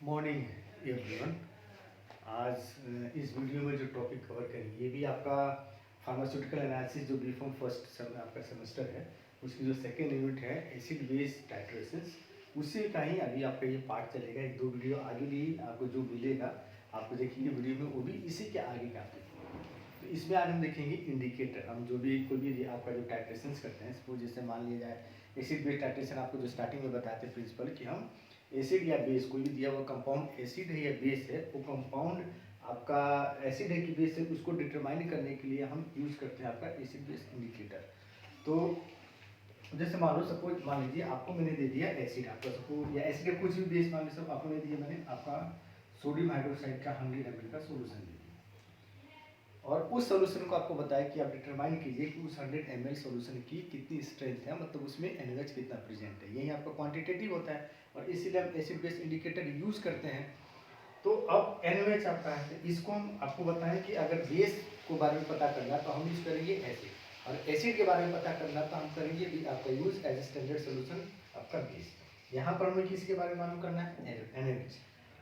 Morning everyone. आज इस video में जो टॉपिक कवर करेंगे ये भी आपका फार्मास्यूटिकल एनालिसिस जो बी फॉर्म फर्स्ट आपका सेमेस्टर है उसकी जो सेकेंड यूनिट है एसिड बेस टाइट्रेशंस, उसी का ही अभी आपका ये पार्ट चलेगा। एक दो वीडियो आगे भी आपको जो मिलेगा आपको देखेंगे वीडियो में, वो भी इसी के आगे का आप देखेंगे। तो इसमें आज हम देखेंगे इंडिकेटर। हम जो भी कोई भी आपका जो टाइट्रेशंस करते हैं, सपोज जैसे मान लिया जाए एसिड बेस टाइट्रेशन, आपको जो स्टार्टिंग में बताते हैं प्रिंसिपल कि हम एसिड या बेस कोई भी दिया हुआ कंपाउंड एसिड है या बेस है, वो कंपाउंड आपका एसिड है कि बेस है उसको डिटरमाइन करने के लिए हम यूज करते हैं आपका एसिड बेस इंडिकेटर। तो जैसे मान लो सपोज मान लीजिए आपको मैंने दे दिया एसिड, आपका सपोज या एसिड कुछ भी बेस मान लीजिए आपको नहीं दिया मैंने आपका सोडियम हाइड्रोक्साइड का 100 ml का सोल्यूशन दे दिया और उस सोल्यूशन को आपको बताया कि आप डिटरमाइन कीजिए कि उस 100 ml सोल्यूशन की कितनी स्ट्रेंथ है, मतलब उसमें NaOH कितना प्रेजेंट है। यही आपका क्वांटिटेटिव होता है और इसीलिए हम एसिड बेस इंडिकेटर यूज करते हैं। तो अब NaOH आपका है, इसको हम आपको बताएं कि अगर बेस को बारे में पता करना तो हम यूज करेंगे एसिड, और एसिड के बारे में पता करना तो हम करेंगे भी आपका use as a standard solution आपका बेस। यहाँ पर हमें किसके बारे में मालूम करना है, NaOH।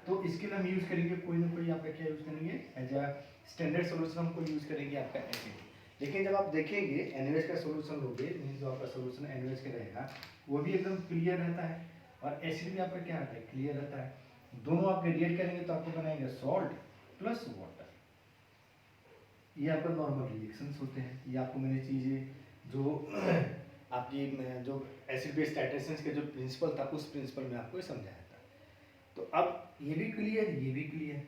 तो इसके लिए हम यूज करेंगे कोई ना कोई आपका क्या यूज करेंगे एज अ स्टैंडर्ड सोल्यूशन, हमको यूज करेंगे आपका एसिड। लेकिन जब आप देखेंगे NaOH का सोल्यूशन लोगे, मीन्स जो आपका सोल्यूशन NaOH का रहेगा वो भी एकदम क्लियर रहता है और एसिड भी आपका क्या रहता है, क्लियर रहता है। दोनों आप ग्रेडिएट करेंगे तो आपको बनाएंगे सॉल्ट प्लस वाटर। ये आपका नॉर्मल रिएक्शंस होते हैं। ये आपको मैंने चीज़ें जो आपकी जो एसिड बेस टाइट्रेशंस के जो प्रिंसिपल था उस प्रिंसिपल में आपको समझाया था। तो अब ये भी क्लियर, ये भी क्लियर,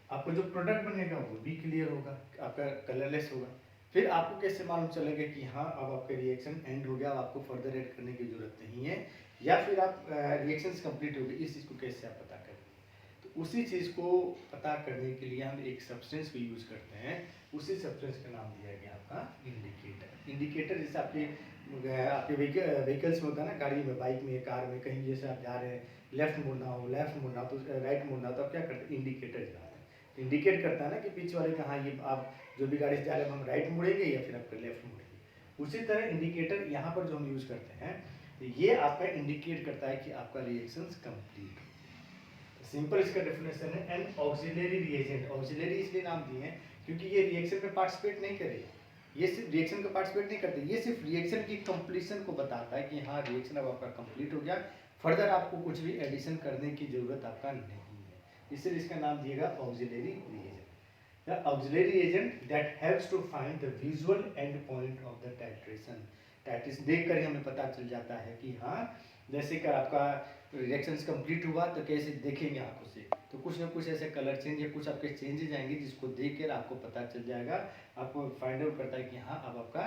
आपको जो प्रोडक्ट बनेगा वो भी क्लियर होगा, आपका कलरलेस होगा। फिर आपको कैसे मालूम चलेगा कि हाँ अब आपका रिएक्शन एंड हो गया, आपको फर्दर ऐड करने की जरूरत नहीं है, या फिर आप रिएक्शंस कंप्लीट हो गए, इस चीज़ को कैसे आप पता करेंगे। तो उसी चीज़ को पता करने के लिए हम एक सब्सटेंस को यूज करते हैं, उसी सब्सटेंस का नाम दिया गया आपका इंडिकेटर। इंडिकेटर जैसे आपके व्हीकल्स में होता है ना, गाड़ी में, बाइक में, कार में, कहीं जैसे आप जा रहे हैं, लेफ्ट मुड़ना हो तो राइट मुड़ना, तो आप क्या करते हैं, इंडिकेटर जलाते हैं। इंडिकेट करता है ना कि पीछे वाले कहाँ, ये आप जो भी गाड़ी से जा रहे हैं हम राइट मुड़ेंगे या फिर आपके लेफ्ट मुड़ेंगे। उसी तरह इंडिकेटर यहाँ पर जो हम यूज करते हैं, ये आपका इंडिकेट करता है कि आपका रिएक्शंस कंप्लीट हो। सिंपल इसका डेफिनेशन है एन ऑक्सिलरी रिएजेंट। ऑक्सिलरी इसलिए नाम दिए हैं क्योंकि ये रिएक्शन में पार्टिसिपेट नहीं करेगा, ये सिर्फ रिएक्शन का पार्टिसिपेट नहीं करते, ये सिर्फ रिएक्शन की कंप्लीशन को बताता है कि हाँ रिएक्शन अब आपका कंप्लीट हो गया, फर्दर आपको कुछ भी एडिशन करने की जरूरत आपका नहीं है, इसलिए इसका नाम दिएगा auxiliary reagent. The auxiliary agent that helps to find the visual end point of the titration. Titration देख कर ही हमें पता चल जाता है कि हाँ जैसे कि आपका रिएक्शंस कंप्लीट हुआ तो कैसे देखेंगे आंखों से, तो कुछ ना कुछ ऐसे कलर चेंज या कुछ आपके चेंजेस आएंगे जिसको देख कर आपको पता चल जाएगा, आपको फाइंड आउट करता है कि हाँ अब आपका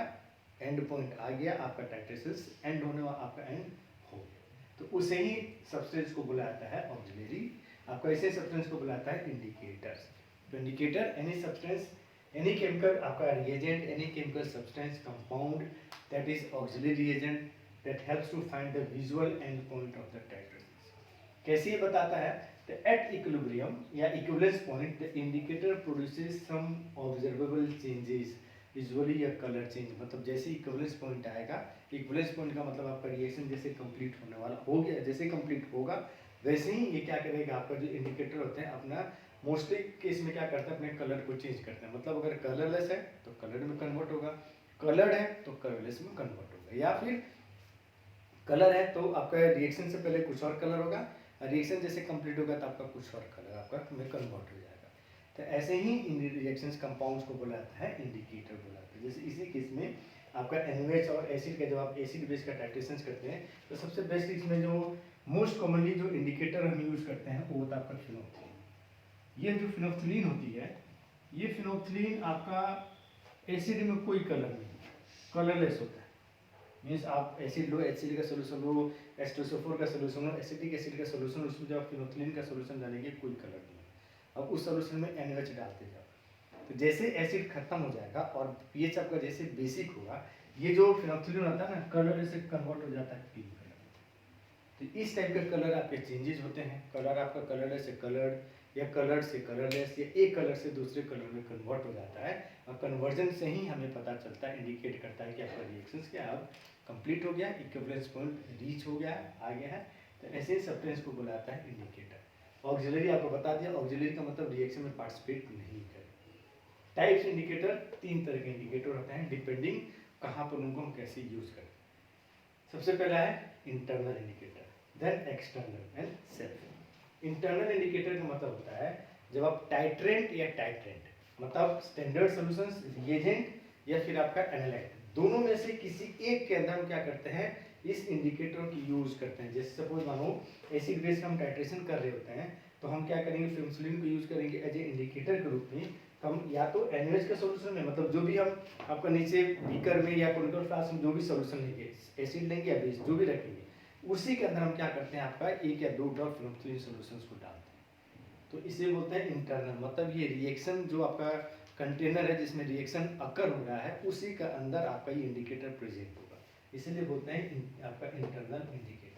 एंड पॉइंट आ गया, आपका टाइट्रेशन एंड होने वाला, आपका एंड हो गया। तो उसे ही सब्सटेंस को बुलाता है ऑक्सिलरी, आपका ऐसे सब्सटेंस को बुलाता है इंडिकेटर्स। तो indicator any substance, any chemical आपका reagent, any chemical substance compound that is auxiliary reagent that helps to find the visual end point of the titration. कैसे ये बताता है, तो at equilibrium या equivalence point the indicator produces some observable changes visually या color change। मतलब जैसे equivalence point आएगा, इक्विवेलेंस पॉइंट का मतलब आपका रिएक्शन जैसे कंप्लीट होने वाला हो गया, जैसे कंप्लीट होगा वैसे ही ये क्या करेगा, आपका जो इंडिकेटर होते हैं अपना मोस्टली केस में क्या करते हैं, अपने कलर को चेंज करते हैं। मतलब अगर कलरलेस है तो कलर में कन्वर्ट होगा, कलर्ड है तो कलरलेस में कन्वर्ट होगा, या फिर कलर है तो आपका रिएक्शन से पहले कुछ और कलर होगा, रिएक्शन जैसे कंप्लीट होगा तो आपका कुछ और कलर आपका में कन्वर्ट हो जाएगा। तो ऐसे ही रिएक्शंस कंपाउंड्स को बुलाता है इंडिकेटर बुलाता है। जैसे इसी केस में आपका NaOH और एसिड का, जब आप एसिड बेस का टाइट्रेशन करते हैं तो सबसे बेस्ट इसमें जो मोस्ट कॉमनली जो इंडिकेटर हम यूज करते हैं वो होता है आपका फिनोल्फथलीन। ये जो फिनोल्फथलीन होती है, ये फिनोल्फथलीन आपका एसिड में कोई कलर नहीं, कलरलेस होता है। मीन्स आप एसिड लो, HCl का सोल्यूशन लो, H2SO4 का सोल्यूशन लो, एसिटिक एसिड का सोल्यूशन, उसमें जब फिनोल्फथलीन का सोल्यूशन डालेंगे कोई कलर नहीं। अब उस सोल्यूशन में NaOH डालते जाओ तो जैसे एसिड खत्म हो जाएगा और पीएच आपका जैसे बेसिक होगा, ये जो फिनोल्फथलीन होता है ना कलर से कन्वर्ट हो जाता है पिंक कलर में। तो इस टाइप के कलर आपके चेंजेस होते हैं, कलर आपका कलरलेस से कलर्ड या कलर्ड से कलरलेस या एक कलर से दूसरे कलर में कन्वर्ट हो जाता है, और कन्वर्जन से ही हमें पता चलता है, इंडिकेट करता है कि आपका रिएक्शंस क्या अब कंप्लीट हो गया, इक्विवेलेंस पॉइंट रीच हो गया, आ गया है। तो ऐसे सब्सटेंस को बुलाता है इंडिकेटर। ऑक्सिलरी आपको बता दिया, ऑक्सिलरी का मतलब रिएक्शन में पार्टिसिपेट नहीं करे। टाइप्स इंडिकेटर, 3 तरह के इंडिकेटर होते हैं डिपेंडिंग कहाँ पर उनको हम कैसे यूज करें। सबसे पहला है internal indicator, then external and self. Internal indicator का मतलब होता है जब आप टाइट्रेंट या टाइट्रेंट मतलब स्टैंडर्ड सॉल्यूशंस, रिएजेंट या फिर आपका एनालाइट, दोनों में से किसी एक के अंदर हम क्या करते हैं, इस इंडिकेटर की यूज करते हैं। जैसे सपोज मानो एसिड बेस का हम टाइट्रेशन कर रहे होते हैं तो हम क्या करेंगे, फिनोल्फिन को यूज करेंगे एज ए इंडिकेटर के रूप में। हम या तो NaOH का सॉल्यूशन में, मतलब जो भी हम आपका नीचे बीकर में या कोनिकल फ्लास्क में जो भी सॉल्यूशन लेंगे, एसिड लेंगे या बेस जो भी रखेंगे, उसी के अंदर हम क्या करते हैं, आपका 1 या 2 ड्रॉप फिनोल्फिन सॉल्यूशंस को डालते हैं। तो इसे बोलते हैं इंटरनल, मतलब ये रिएक्शन जो आपका कंटेनर है जिसमें रिएक्शन अकर हो रहा है, उसी का अंदर आपका ये इंडिकेटर प्रेजेंट होगा, इसीलिए बोलते हैं आपका इंटरनल इंडिकेटर।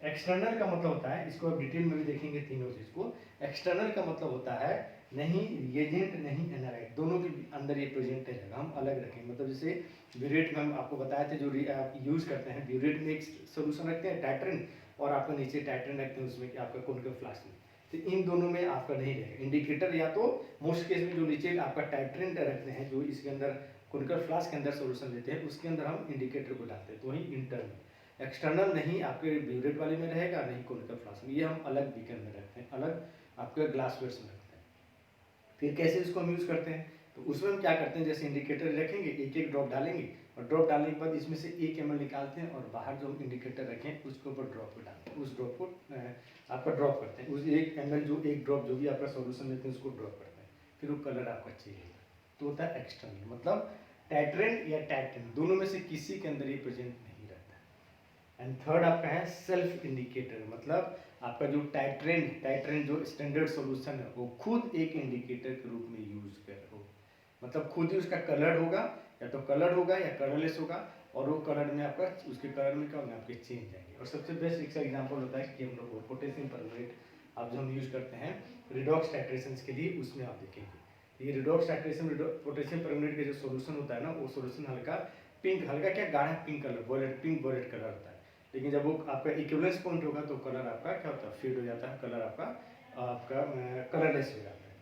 एक्सटर्नल का मतलब होता है, इसको आप डिटेल में भी देखेंगे तीनों चीज को। एक्सटर्नल का मतलब होता है नहीं रिएजेंट नहीं एनालाइट, दोनों के अंदर ये प्रेजेंट रहेगा, हम अलग रखेंगे। मतलब जैसे ब्यूरेट में हम आपको बताए थे जो आप यूज करते हैं, ब्यूरेट में एक सोल्यूशन रखते हैं टाइट्रेंट, और आपका नीचे टाइट्रेंट रखते हैं उसमें आपका कोनिकल फ्लास्क में, तो इन दोनों में आपका नहीं रहेगा इंडिकेटर। या तो मोस्ट केस में जो नीचे आपका टाइट्रेंट रखते हैं, जो इसके अंदर कोनिकल फ्लास्क के अंदर सोल्यूशन लेते हैं, उसके अंदर हम इंडिकेटर को डालते हैं, तो वही इंटरनल। एक्सटर्नल नहीं आपके ब्यूरेट वाले में रहेगा, नहीं कोनिकल फ्लास्क में, ये हम अलग बीकर में रखते हैं, अलग आपके ग्लासवेयर्स में रखते हैं। फिर कैसे इसको हम यूज़ करते हैं, तो उसमें हम क्या करते हैं, जैसे इंडिकेटर रखेंगे, एक एक ड्रॉप डालेंगे, और ड्रॉप डालने के बाद इसमें से 1 ml निकालते हैं, और बाहर जो हम इंडिकेटर रखें उसके ऊपर ड्रॉप को डालते हैं, उस ड्रॉप को आपका ड्रॉप करते हैं, उस 1 ml जो 1 ड्रॉप जो भी आपका सॉल्यूशन लेते हैं उसको ड्रॉप करते हैं, फिर वो कलर आपका चेंज होगा, तो होता है एक्सटर्नल। मतलब टाइट्रेंट या टाइट्रेंट दोनों में से किसी के अंदर ये प्रेजेंट नहीं रहता। एंड थर्ड आपका है सेल्फ इंडिकेटर, मतलब आपका जो टाइट्रेंट जो स्टैंडर्ड सॉल्यूशन है वो खुद एक इंडिकेटर के रूप में यूज कर हो, मतलब खुद ही उसका कलर होगा, या तो कलर होगा या कलरलेस होगा, और वो कलर में आपका उसके कलर में क्या होगा, आपके चेंज आएंगे। और सबसे बेस्ट एक एग्जांपल होता है कि हम लोग पोटेशियम परमैंगनेट आप जो हम यूज करते हैं रिडॉक्स टाइट्रेशन के लिए, उसमें आप देखेंगे ये रिडॉक्स टाइट्रेशन पोटेशियम परमैंगनेट का जो सोल्यूशन होता है ना, वो सोल्यूशन हल्का पिंक, हल्का क्या गाढ़ा pink colour, violet pink violet colour होता है, लेकिन जब वो आपका इक्विवेलेंस पॉइंट होगा तो कलर आपका क्या होता है, फेड हो जाता है, कलर आपका कलरलेस हो जाता है।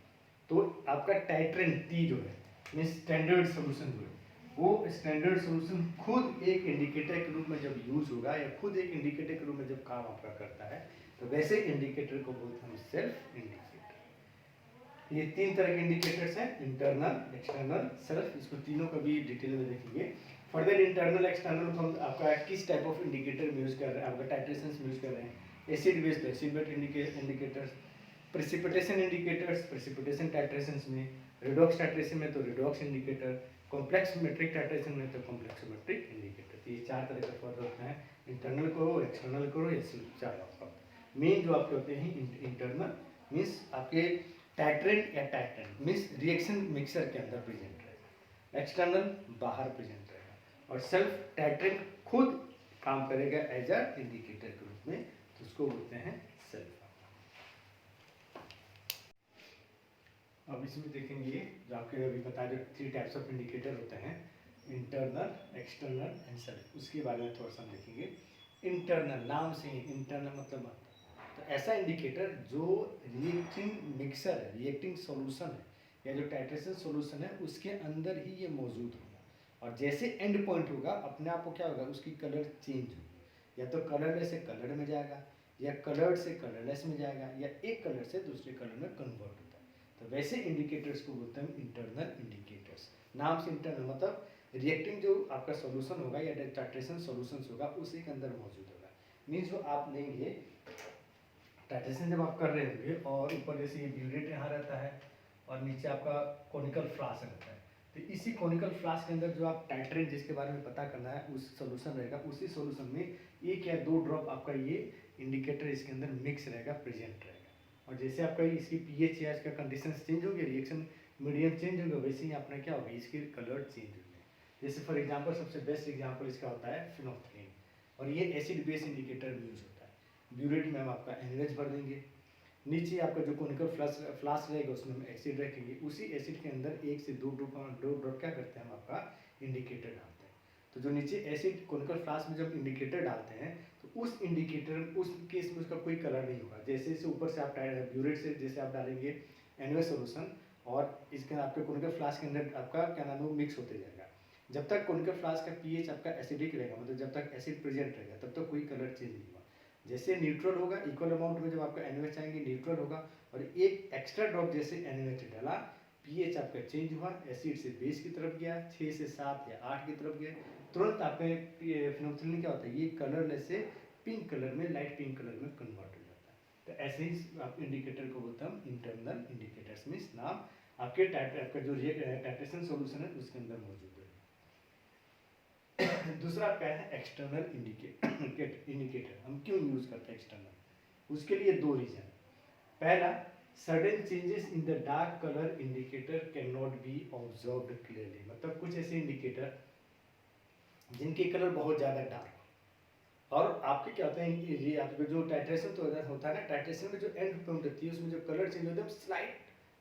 तो आपका टाइट्रेंट टी जो है मीन्स स्टैंडर्ड सॉल्यूशन जो है, वो स्टैंडर्ड सॉल्यूशन खुद एक इंडिकेटर के रूप में जब यूज होगा, या खुद एक इंडिकेटर के रूप में जब काम आपका करता है, तो वैसे इंडिकेटर को बोलते हैं सेल्फ इंडिकेटर। ये 3 तरह के इंडिकेटर्स हैं, इंटरनल, एक्सटर्नल, सेल्फ, इसको तीनों का भी डिटेल में देखेंगे। फर्दर इंटरनल एक्सटर्नल हम आपका किस टाइप ऑफ इंडिकेटर में यूज कर रहे हैं, आपका टाइट्रेशन में यूज कर रहे हैं, acid based acid based indicators, precipitation indicators precipitation titration में, रिडॉक्स टाइट्रेशन में तो redox indicator, complexometric titration में तो कॉम्प्लेक्स मेट्रिक इंडिकेटर। तो ये 4 तरह का फर्दर होता है, इंटरनल करो, एक्सटर्नल करो, या चार आपका मेन जो आपके होते हैं इंटरनल मीन्स आपके टाइट्रेंट या टाइट्रेंट मीन्स रिएक्शन मिक्सर के अंदर प्रेजेंट रहेगा, एक्सटर्नल बाहर प्रेजेंट रहेगा, और सेल्फ टाइट्रेंट खुद काम करेगा एज अ इंडिकेटर के रूप में, तो उसको बोलते हैं सेल्फ। अब इसमें देखेंगे जो आपके अभी बताया जो 3 टाइप्स ऑफ इंडिकेटर होते हैं, इंटरनल, एक्सटर्नल एंड सेल्फ, उसके बारे में थोड़ा सा देखेंगे। इंटरनल नाम से ही इंटरनल मतलब तो ऐसा इंडिकेटर जो रिएक्टिंग मिक्सर है, रिएक्टिंग सॉल्यूशन है, या जो टाइट्रेशन सॉल्यूशन है उसके अंदर ही ये मौजूद होगा, और जैसे एंड पॉइंट होगा अपने आप को क्या होगा, उसकी कलर चेंज होगी, या तो कलरलेस से कलर में जाएगा, या कलर से कलरलेस में जाएगा, या एक कलर से दूसरे कलर में कन्वर्ट होता है। तो वैसे इंडिकेटर्स को बोलते हैं इंटरनल इंडिकेटर्स। नाम से इंटरनल मतलब रिएक्टिंग जो आपका सॉल्यूशन होगा या टाइट्रेशन सॉल्यूशंस होगा उसी के अंदर मौजूद होगा। मीन्स जो आप लेंगे टाइट्रेशन जब आप कर रहे होंगे, और ऊपर जैसे ये ब्यूरेट यहाँ रहता है, और नीचे आपका कोनिकल फ्लास्क रहता है, तो इसी कोनिकल फ्लास्क के अंदर जो आप टाइट्रेट जिसके बारे में पता करना है उस सॉल्यूशन रहेगा, उसी सॉल्यूशन में 1 या 2 ड्रॉप आपका ये इंडिकेटर इसके अंदर मिक्स रहेगा, प्रेजेंट रहेगा, और जैसे आपका इसकी पीएच या इसका कंडीशन चेंज होंगे, रिएक्शन मीडियम चेंज होगा, वैसे ही अपना क्या होगा, इसके कलर चेंज होंगे। जैसे फॉर एग्जांपल सबसे बेस्ट एग्जांपल इसका होता है फिनोल्फिन, और ये एसिड बेस इंडिकेटर यूज होता है। ब्यूरेट में हम आपका NaOH भर देंगे, नीचे आपका जो कोनिकल फ्लास्क रहेगा उसमें हम एसिड रखेंगे, उसी एसिड के अंदर 1 से 2 ड्रॉप क्या करते हैं, हम आपका इंडिकेटर डालते हैं। तो जो नीचे एसिड कोनिकल फ्लास्क में जब इंडिकेटर डालते हैं तो उस इंडिकेटर उस केस में उसका कोई कलर नहीं होगा। जैसे जैसे ऊपर से आप ब्यूरेट से जैसे आप डालेंगे एनुअस सॉल्यूशन और इसके आपके कोनिकल फ्लास्क के अंदर आपका क्या नाम है वो मिक्स होते जाएगा। जब तक कोनिकल फ्लास्क का पीएच आपका एसिडिक रहेगा, मतलब जब तक एसिड प्रेजेंट रहेगा तब तक कोई कलर चेंज नहीं होगा। जैसे न्यूट्रल होगा इक्वल अमाउंट में जब आपका NaOH आएंगे न्यूट्रल होगा, और एक एक्स्ट्रा ड्रॉप जैसे NaOH डाला पीएच आपका चेंज हुआ, एसिड से बेस की तरफ गया, 6 से 7 या 8 की तरफ गया, तुरंत आपके फिनोल्फथालीन क्या होता है ये कलरलेस से पिंक कलर में, लाइट पिंक कलर में कन्वर्ट हो जाता है। तो ऐसे ही आप इंडिकेटर को बोलते हैं इंटरनल इंडिकेटर्स, मीन्स नाम आपके आपका जो टाइट्रेशन सॉल्यूशन है उसके अंदर मौजूद है। दूसरा क्या है एक्सटर्नल इंडिकेटर। हम क्यों यूज करते हैं एक्सटर्नल, उसके लिए दो रीजन। पहला, sudden changes in the dark colour indicator can not be observed clearly, मतलब कुछ ऐसे इंडिकेटर जिनके कलर बहुत ज़्यादा डार्क और आपके क्या होता है ये आपका जो टाइट्रेशन तो होता है ना, टाइट्रेशन में जो एंड पॉइंट होती है उसमें जो कलर चेंज होता है स्लाइट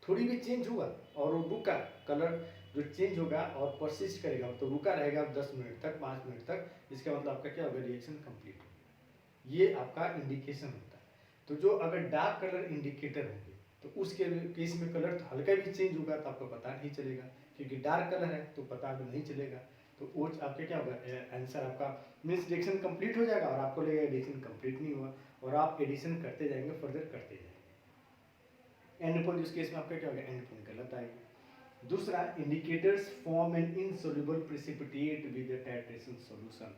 थोड़ी भी चेंज हुआ और वो रुका कलर जो चेंज होगा और परसिस्ट करेगा तो रुका रहेगा 10 मिनट तक 5 मिनट तक, इसका मतलब आपका क्या होगा रिएक्शन कंप्लीट हो गया, ये आपका इंडिकेशन होता है। तो जो अगर डार्क कलर इंडिकेटर होंगे तो उसके केस में कलर तो हल्का भी चेंज होगा तो आपको पता नहीं चलेगा, क्योंकि डार्क कलर है तो पता भी नहीं चलेगा। तो वो आपके क्या होगा आंसर आपका मीन्स रिएक्शन कंप्लीट हो जाएगा और आपको लगेगा एडिशन कंप्लीट नहीं हुआ और आप एडिशन करते जाएंगे, फर्दर करते जाएंगे। एंड पॉइंट उस केस में आपका क्या होगा एंड पॉइंट गलत आएगा। दूसरा, indicators form an insoluble precipitate with the titration solution.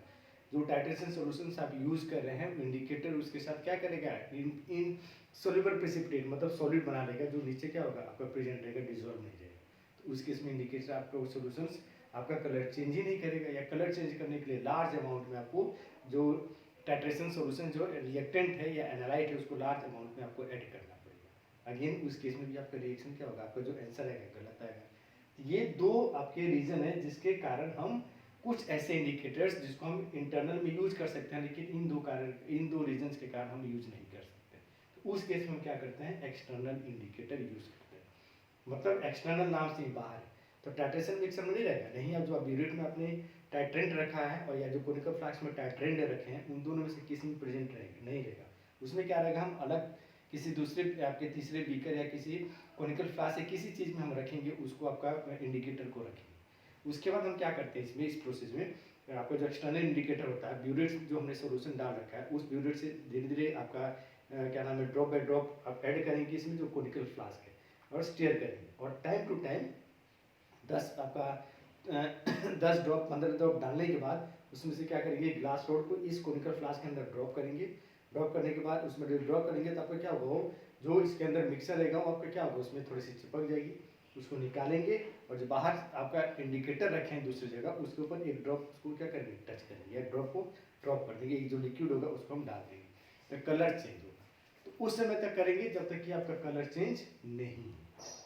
जो टाइट्रेशन सॉल्यूशंस आप यूज कर रहे हैं इंडिकेटर उसके साथ क्या करेगा इन सोल्यूबल प्रेसिपिटेट मतलब सॉलिड बना लेगा, जो नीचे क्या होगा आपका प्रेजेंट रहेगा, डिसॉल्व नहीं जाएगा। तो उस केस में इंडिकेटर आपका सॉल्यूशंस आपका कलर चेंज ही नहीं करेगा, या कलर चेंज करने के लिए लार्ज अमाउंट में आपको जो टाइट्रेशन सॉल्यूशन जो रिएक्टेंट है या एनालाइट है उसको लार्ज अमाउंट में आपको ऐड करना पड़ेगा। अगेन उस केस में भी आपका रिएक्शन क्या होगा, आपका जो आंसर आएगा गलत आएगा। ये दो आपके रीजन है जिसके कारण हम कुछ ऐसे इंडिकेटर्स जिसको हम इंटरनल में यूज कर सकते हैं, लेकिन इन दो रीजंस के कारण हम यूज नहीं कर सकते। तो उस केस में हम क्या करते हैं एक्सटर्नल इंडिकेटर यूज करते हैं, मतलब एक्सटर्नल नाम से ही बाहर है। तो टाइट्रेशन मिक्सर में नहीं रहेगा, नहीं अब जो ब्यूरेट में आपने टाइट्रेंट रखा है और या जो कोनिकल फ्लास्क में टाइट्रेंट रखे हैं उन दोनों में से किसी में प्रेजेंट रहेगा नहीं रहेगा। उसमें क्या रहेगा हम अलग किसी दूसरे आपके तीसरे बीकर या किसी कोनिकल फ्लास्क या किसी चीज़ में हम रखेंगे उसको आपका इंडिकेटर को रखेंगे। उसके बाद हम क्या करते हैं इसमें इस प्रोसेस में आपका जो एक्सटर्नल इंडिकेटर होता है ब्यूरेट जो हमने सोल्यूशन डाल रखा है उस ब्यूरेट से धीरे धीरे आपका क्या नाम है ड्रॉप बाय ड्रॉप आप ऐड करेंगे इसमें जो कोनिकल फ्लास्क है और स्टीयर करेंगे और time to time 10 drop 15 drop डालने के बाद उसमें से क्या करेंगे ग्लास रोड को इस कोनिकल फ्लास्क के अंदर ड्रॉप करेंगे। ड्रॉप करने के बाद उसमें ड्रॉप करेंगे तो आपका क्या होगा जो इसके अंदर मिक्सर रहेगा वो आपका क्या होगा उसमें थोड़ी सी चिपक जाएगी, उसको निकालेंगे और जो बाहर आपका इंडिकेटर रखे हैं दूसरी जगह उसके ऊपर एक ड्रॉप उसको क्या करेंगे टच करेंगे या ड्रॉप को ड्रॉप कर देंगे, एक जो लिक्विड होगा उसको हम डाल देंगे तो कलर चेंज होगा। तो उस समय तक करेंगे जब तक कि आपका कलर चेंज नहीं।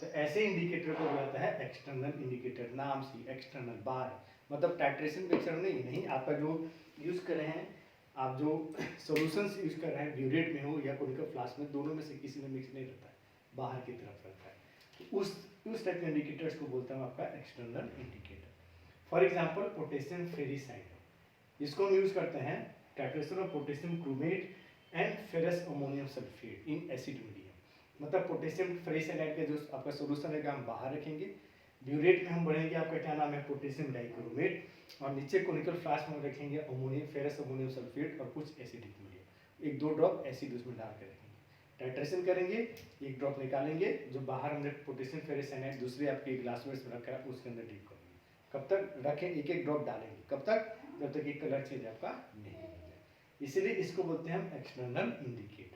तो ऐसे इंडिकेटर को बोलता है एक्सटर्नल इंडिकेटर, नाम से एक्सटर्नल बाहर, मतलब टाइट्रेशन मिक्सर नहीं आपका जो यूज कर रहे हैं आप जो सॉल्यूशंस यूज कर रहे हैं ब्यूरेट में हो या कोनिकल फ्लास्क में दोनों में से किसी में मिक्स नहीं रहता है, बाहर की तरफ रहता है। तो उस टाइप के इंडिकेटर्स को बोलते हैं आपका external indicator. For example potassium ferricyanide, इसको हम यूज करते हैं titration of potassium chromate and ferrous ammonium sulphate in acid medium. मतलब पोटेशियम फेरिसाइड का जो आपका सोल्यूशन रहेगा हम बाहर रखेंगे, ब्यूरेट में हम बढ़ेंगे आपका क्या नाम है पोटेशियम डाइक्रोमेट और नीचे कोनिकल फ्लास्क में रखेंगे अमोनियम फेरस अमोनियम सल्फेट और कुछ एसिडिक मीडियम, एक दो ड्रॉप एसिड उसमें डाल कर रखेंगे, टाइट्रेशन करेंगे, एक ड्रॉप निकालेंगे, जो बाहर हमने पोटेशियम फेरिसाइड दूसरे आपके ग्लास में रखा है उसके अंदर डीप करेंगे। कब तक रखें एक एक ड्रॉप डालेंगे, कब तक जब तक एक कलर चेंज आपका नहीं हो जाए, इसीलिए इसको बोलते हैं हम एक्सटर्नल इंडिकेटर।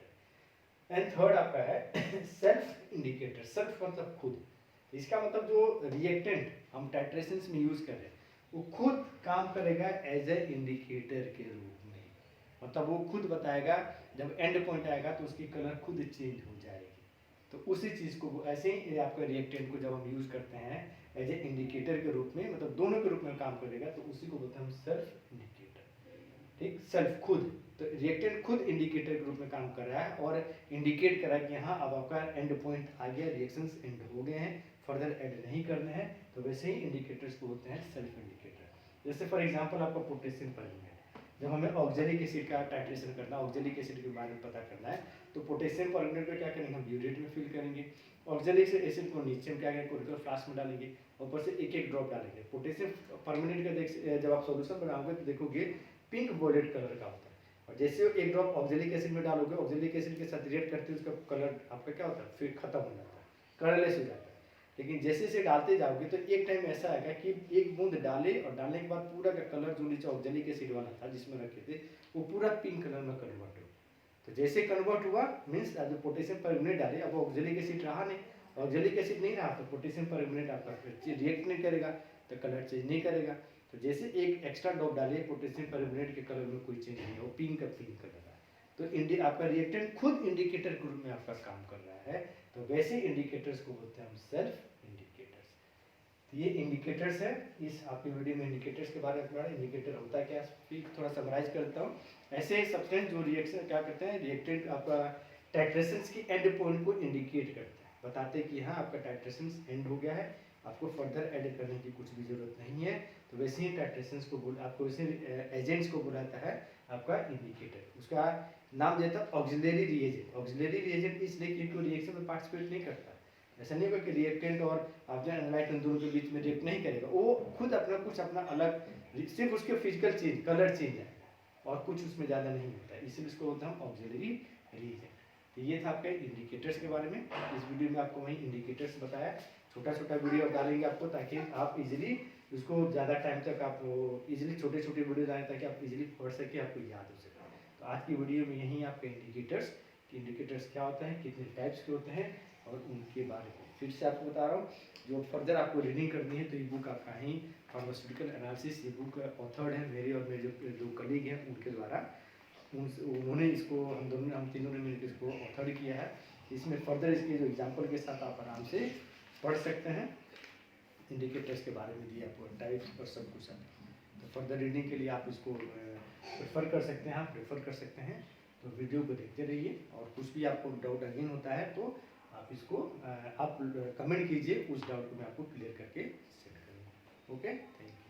एंड थर्ड आपका है सेल्फ इंडिकेटर। सेल्फ मतलब खुद, इसका मतलब जो रिएक्टेंट हम टाइट्रेशन में यूज कर रहे हैं वो खुद काम करेगा एज ए इंडिकेटर के रूप में, मतलब वो खुद बताएगा जब एंड पॉइंट आएगा तो उसकी कलर खुद चेंज हो जाएगी। तो उसी चीज को ऐसे ही आपका रिएक्टेंट को जब हम यूज करते हैं एज ए इंडिकेटर के रूप में, मतलब दोनों के रूप में काम करेगा, तो उसी को बोलते हैं हम सेल्फ इंडिकेटर। ठीक, सेल्फ खुद, तो रिएक्टेंट खुद इंडिकेटर के रूप में काम कर रहा है और इंडिकेट कर रहा है कि हाँ अब आपका एंड पॉइंट आ गया, रिएक्शंस एंड हो गए हैं, फर्दर ऐड नहीं करने हैं। तो वैसे ही इंडिकेटर्स को होते हैं सेल्फ इंडिकेटर। जैसे फॉर एग्जांपल आपका पोटेशियम परमैंगनेट, जब हमें ऑक्जेलिक एसिड का टाइट्रेशन करना है, ऑक्जेलिक एसिड के बारे में पता करना है, तो पोटेशियम परमैंगनेट को क्या करेंगे, हम ब्यूरेट में फिल करेंगे। ऑक्जेलिक एसिड को नीचे में क्या करेंगे, कोरिकल फ्लास्क में डालेंगे, ऊपर से एक एक ड्रॉप डालेंगे। पोटेशियम परमैंगनेट का जब आप सॉल्यूशन बनाओगे तो देखोगे पिंक वॉयलेट कलर का होता है, और जैसे एक ड्रॉप ऑक्जेलिक एसिड में डालोगे, ऑक्जेलिक एसिड के साथ रिएक्ट करते हैं, उसका कलर आपका क्या होता है, फिर खत्म हो जाता है, कलरलेस हो जाता है। लेकिन जैसे जैसे डालते जाओगे तो एक टाइम ऐसा आएगा कि एक बूंद डाले और डालने के बाद पूरा का कलर जो नीचे ऑक्जेलिक एसिड वाला था जिसमें रखे थे वो पूरा पिंक कलर में कन्वर्ट हो। तो जैसे कन्वर्ट हुआ मीन्स जो पोटेशियम परमैंगनेट डाले, अब ऑक्जेलिक एसिड रहा नहीं, ऑक्जेलिक एसिड नहीं रहा तो पोटेशियम परमैंगनेट आपका रिएक्ट नहीं करेगा, तो कलर चेंज नहीं करेगा। तो जैसे एक एक्स्ट्रा ड्रॉप डाले पोटेशियम परमैंगनेट के कलर में कोई चेंज नहीं है, वो पिंक का पिंक कलर है। तो आपका रिएक्टेंट खुद इंडिकेटर ग्रुप में आपका काम कर रहा है, तो वैसे इंडिकेटर्स को बोलते हैं हम सेल्फ इंडिकेटर्स। तो ये इंडिकेटर्स है, इस आपकी वीडियो में इंडिकेटर्स के बारे में पढ़ा। इंडिकेटर होता है क्या, थोड़ा समराइज करता हूँ। ऐसे सब्सटेंस जो रिएक्शन क्या करते हैं, रिएक्टेंट आपका टाइट्रेशन की एंड पॉइंट को इंडिकेट करते हैं, बताते हैं कि हाँ आपका टाइट्रेशन एंड हो गया है, आपको फर्दर ऐड करने की कुछ भी जरूरत नहीं है। तो वैसे ही टाइट्रेशन को आपको वैसे एजेंट्स को बुलाता है आपका इंडिकेटर। उसका नाम देता है ऑक्सिलरी रिएजेंट। ऑक्सिलरी रिएजेंट इसलिए क्योंकि रिएक्शन में पार्टिसिपेट नहीं करता। ऐसा नहीं होगा कि रिएक्टेंट और आपका एनालाइट दोनों के बीच में रिएक्ट नहीं करेगा, वो खुद अपना कुछ अपना अलग, सिर्फ उसके फिजिकल चेंज कलर चेंज है और कुछ उसमें ज़्यादा नहीं होता है, इसलिए उसको बोलते हैं हम ऑक्सिलरी रिएजेंट। तो ये था आपके इंडिकेटर्स के बारे में। इस वीडियो में आपको वही इंडिकेटर्स बताया, छोटा छोटा वीडियो डालेंगे आपको ताकि आप इजीली उसको ज़्यादा टाइम तक आप इजीली छोटे छोटे वीडियो डालें ताकि आप इजीली पढ़ सके, आपको याद हो सके। तो आज की वीडियो में यही आपके इंडिकेटर्स क्या होता है, कितने टाइप्स के होते हैं और उनके बारे में फिर से आपको बता रहा हूँ। जो फर्दर आपको रीडिंग करनी है तो ये बुक आपका ही फार्मास्यूटिकल एनालिसिस, ये बुक ऑथर्ड है मेरे और मेरे जो कलीग हैं उनके द्वारा, उन्होंने इसको हम तीनों ने मिलकर इसको ऑथर्ड किया है। इसमें फर्दर इसके जो एग्जाम्पल के साथ आप आराम से पढ़ सकते हैं। इंडिकेटर्स के बारे में दिया आपको टाइप्स और सब कुछ है। तो फर्दर रीडिंग के लिए आप इसको प्रेफर कर सकते हैं, आप प्रेफर कर सकते हैं। तो वीडियो को देखते रहिए, और कुछ भी आपको डाउट अगेन होता है तो आप इसको आप कमेंट कीजिए, उस डाउट को मैं आपको क्लियर करके सेट करूँगा। Okay, thank you.